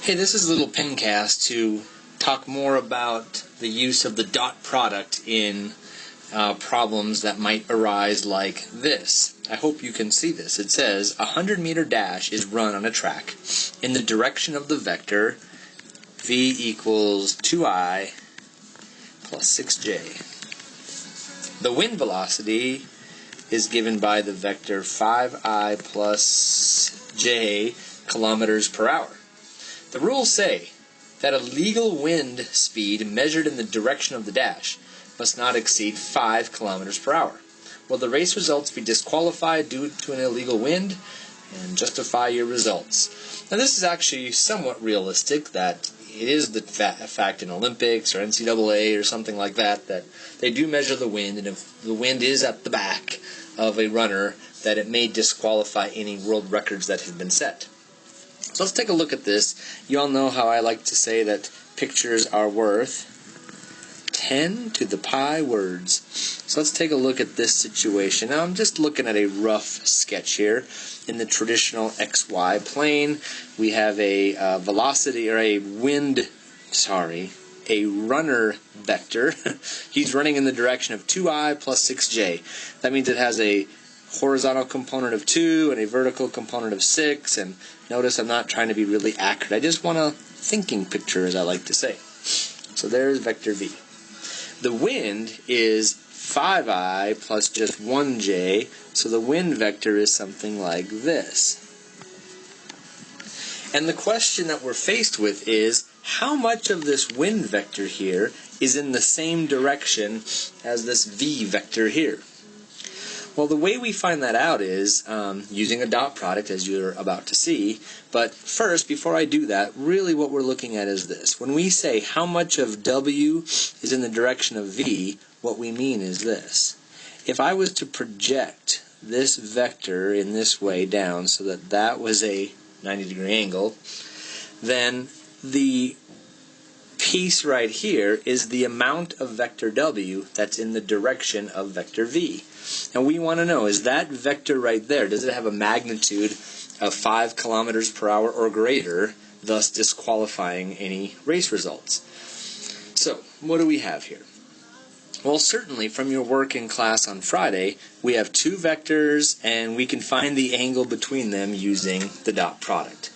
Hey, this is a little pencast to talk more about the use of the dot product in problems that might arise like this. I hope you can see this. It says a 100-meter dash is run on a track in the direction of the vector v equals 2I plus 6j. The wind velocity is given by the vector 5I plus j kilometers per hour. The rules say that a legal wind speed measured in the direction of the dash must not exceed 5 kilometers per hour. Will the race results be disqualified due to an illegal wind? And justify your results. Now this is actually somewhat realistic, that it is the fact in Olympics or NCAA or something like that they do measure the wind, and if the wind is at the back of a runner, that it may disqualify any world records that have been set. So let's take a look at this. You all know how I like to say that pictures are worth 10 to the pi words. So let's take a look at this situation. Now I'm just looking at a rough sketch here. In the traditional XY plane, we have a velocity, or a runner vector. He's running in the direction of 2I plus 6j. That means it has a horizontal component of 2 and a vertical component of 6, and notice I'm not trying to be really accurate. I just want a thinking picture, as I like to say. So there's vector v. The wind is 5I plus just 1j, so the wind vector is something like this. And the question that we're faced with is, how much of this wind vector here is in the same direction as this v vector here? Well, the way we find that out is using a dot product, as you're about to see. But first, before I do that, really what we're looking at is this. When we say how much of W is in the direction of V, what we mean is this. If I was to project this vector in this way down so that that was a 90-degree angle, then the piece right here is the amount of vector W that's in the direction of vector V. And we want to know, is that vector right there, does it have a magnitude of 5 kilometers per hour or greater, thus disqualifying any race results? So, what do we have here? Well, certainly from your work in class on Friday, we have two vectors and we can find the angle between them using the dot product.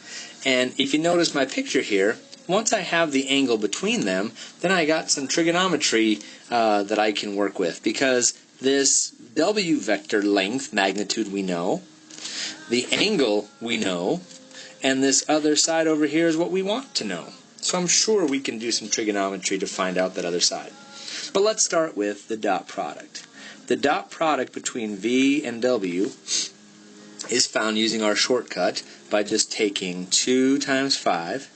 And if you notice my picture here, once I have the angle between them, then I got some trigonometry that I can work with, because this W vector length, magnitude, we know, the angle we know, and this other side over here is what we want to know. So I'm sure we can do some trigonometry to find out that other side. But let's start with the dot product. The dot product between V and W is found using our shortcut by just taking 2 times 5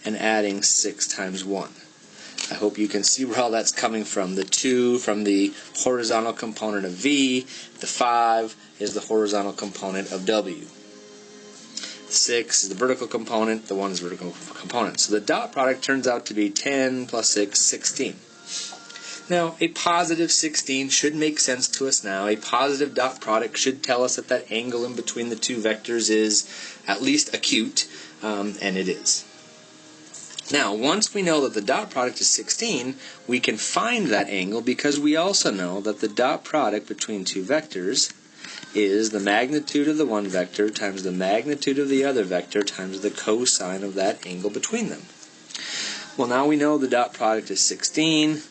and adding 6 times 1. I hope you can see where all that's coming from. The 2 from the horizontal component of V, the 5 is the horizontal component of W. 6 is the vertical component, the 1 is the vertical component. So the dot product turns out to be 10 plus 6, 16. Now, a positive 16 should make sense to us now. A positive dot product should tell us that that angle in between the two vectors is at least acute, and it is. Now, once we know that the dot product is 16, we can find that angle because we also know that the dot product between two vectors is the magnitude of the one vector times the magnitude of the other vector times the cosine of that angle between them. Well, now we know the dot product is 16.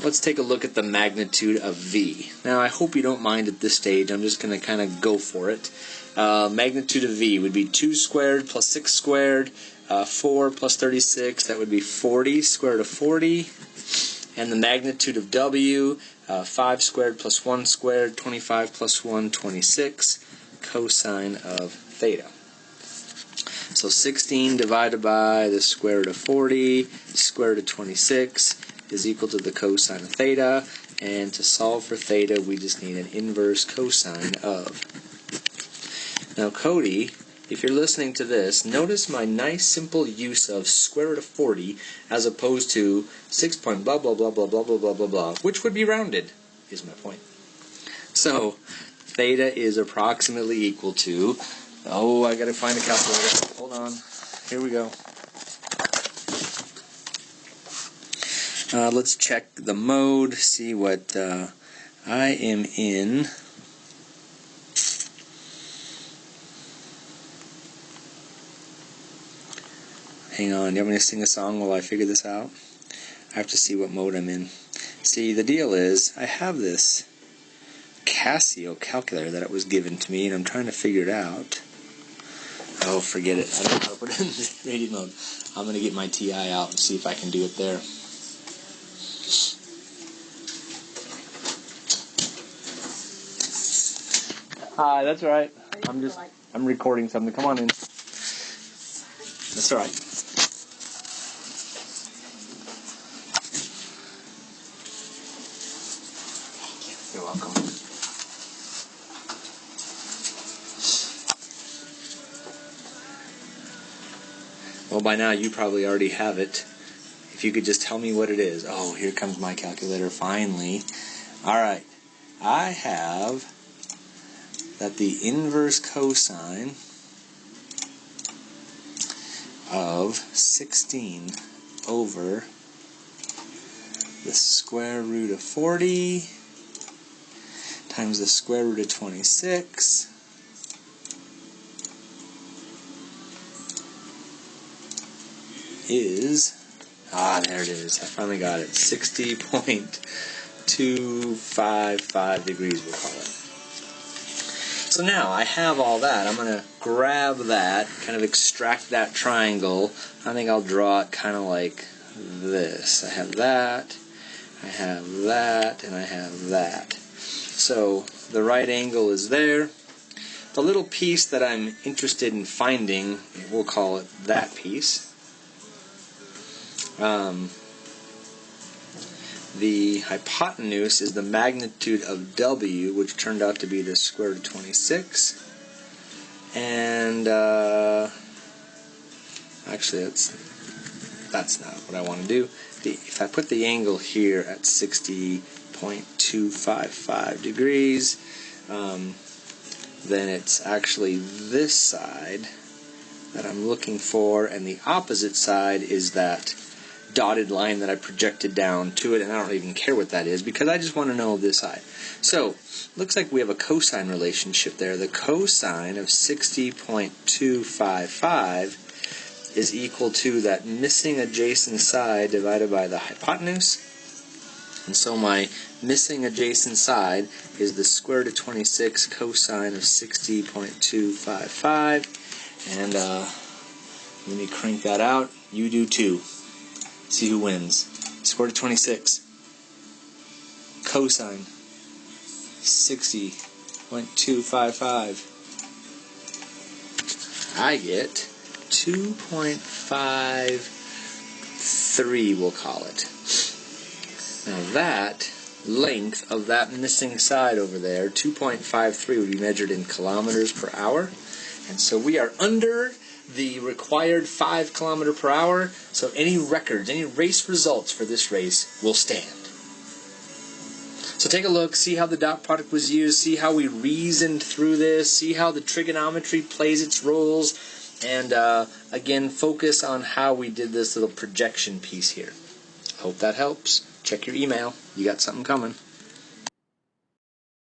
Let's take a look at the magnitude of V. Now, I hope you don't mind at this stage. I'm just going to kind of go for it. Magnitude of V would be 2 squared plus 6 squared. 4 plus 36, that would be 40, square root of 40. And the magnitude of W, 5 squared plus 1 squared, 25 plus 1, 26, cosine of theta. So 16 divided by the square root of 40, square root of 26, is equal to the cosine of theta. And to solve for theta, we just need an inverse cosine of. Now, Cody, if you're listening to this, notice my nice simple use of square root of 40 as opposed to 6 point blah blah blah blah blah blah blah blah blah, which would be rounded, is my point. So theta is approximately equal to, I gotta find a calculator. Hold on. Here we go. Let's check the mode, see what I am in. Hang on, do you want me to sing a song while I figure this out? I have to see what mode I'm in. See, the deal is, I have this Casio calculator that it was given to me, and I'm trying to figure it out. Oh, forget it. I don't know how to put it in radio mode. I'm going to get my TI out and see if I can do it there. Hi, that's all right. I'm recording something. Come on in. That's all right. You're welcome. Well, by now you probably already have it. If you could just tell me what it is. Oh, here comes my calculator finally. All right. I have that the inverse cosine of 16 over the square root of 40 times the square root of 26 is, there it is. I finally got it. 60.255 degrees, we'll call it. So now I have all that. I'm going to grab that, kind of extract that triangle. I think I'll draw it kind of like this. I have that, I have that, and I have that. So the right angle is there. The little piece that I'm interested in finding, we'll call it that piece. The hypotenuse is the magnitude of W, which turned out to be the square root of 26. And actually, that's not what I want to do. If I put the angle here at 60.255 degrees, then it's actually this side that I'm looking for, and the opposite side is that dotted line that I projected down to it, and I don't even care what that is because I just want to know this side. So, looks like we have a cosine relationship there. The cosine of 60.255 is equal to that missing adjacent side divided by the hypotenuse. And so my missing adjacent side is the square root of 26 cosine of 60.255. And let me crank that out. You do too. See who wins. Square root of 26 cosine 60.255. I get 2.53, we'll call it. Now that length of that missing side over there, 2.53, would be measured in kilometers per hour. And so we are under the required 5 km per hour, so any records, any race results for this race will stand. So take a look, see how the dot product was used, see how we reasoned through this, see how the trigonometry plays its roles, and again, focus on how we did this little projection piece here. Hope that helps. Check your email. You got something coming.